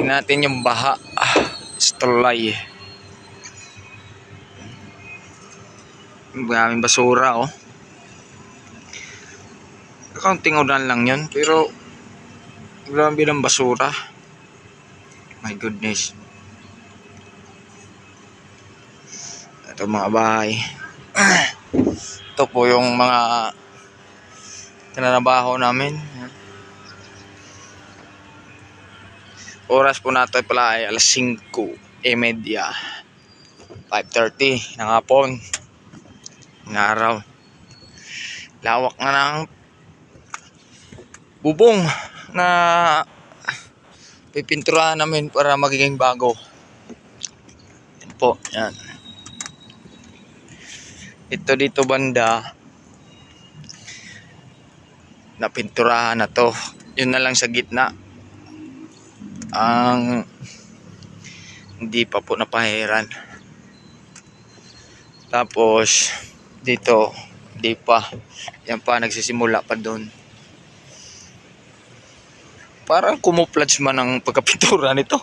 Tingnan natin yung baha. Stolay. Maraming basura, oh. Kaunting ulan lang yun, pero grabe ng basura. My goodness. Ito mga bahay. Ito po yung mga tinanabaho namin. Oras po natin pala ay alas 5:30. 5:30 ng hapon. Ng araw. Lawak na ng bubong na pipinturahan namin para magiging bago. Yan po, yan. Ito dito banda napinturahan na to. Yun na lang sa gitna ang hindi pa po napahiran. Tapos dito hindi pa. Yan pa, nagsisimula pa doon. Parang kumuplats man ang pagkapintura nito.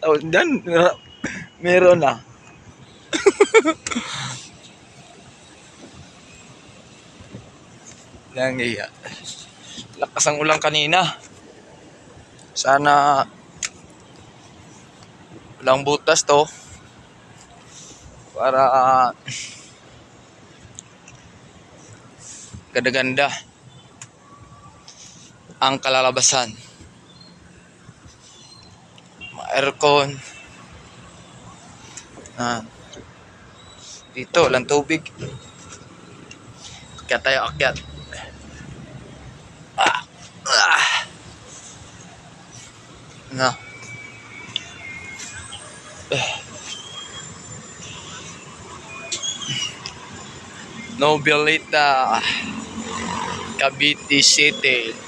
Oh, dan meron na. Nangiya. Lakas ang ulan kanina. Sana walang butas to para ganda-ganda ang kalalabasan. Aircon. Dito walang tubig. Kaya tayo akyat. Na. Novelita, Cavite City.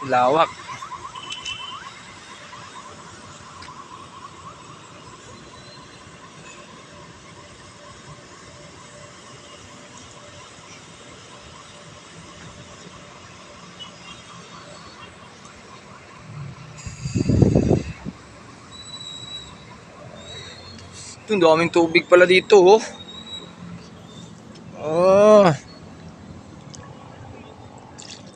Lawak. Ang daming tubig pala dito, oh.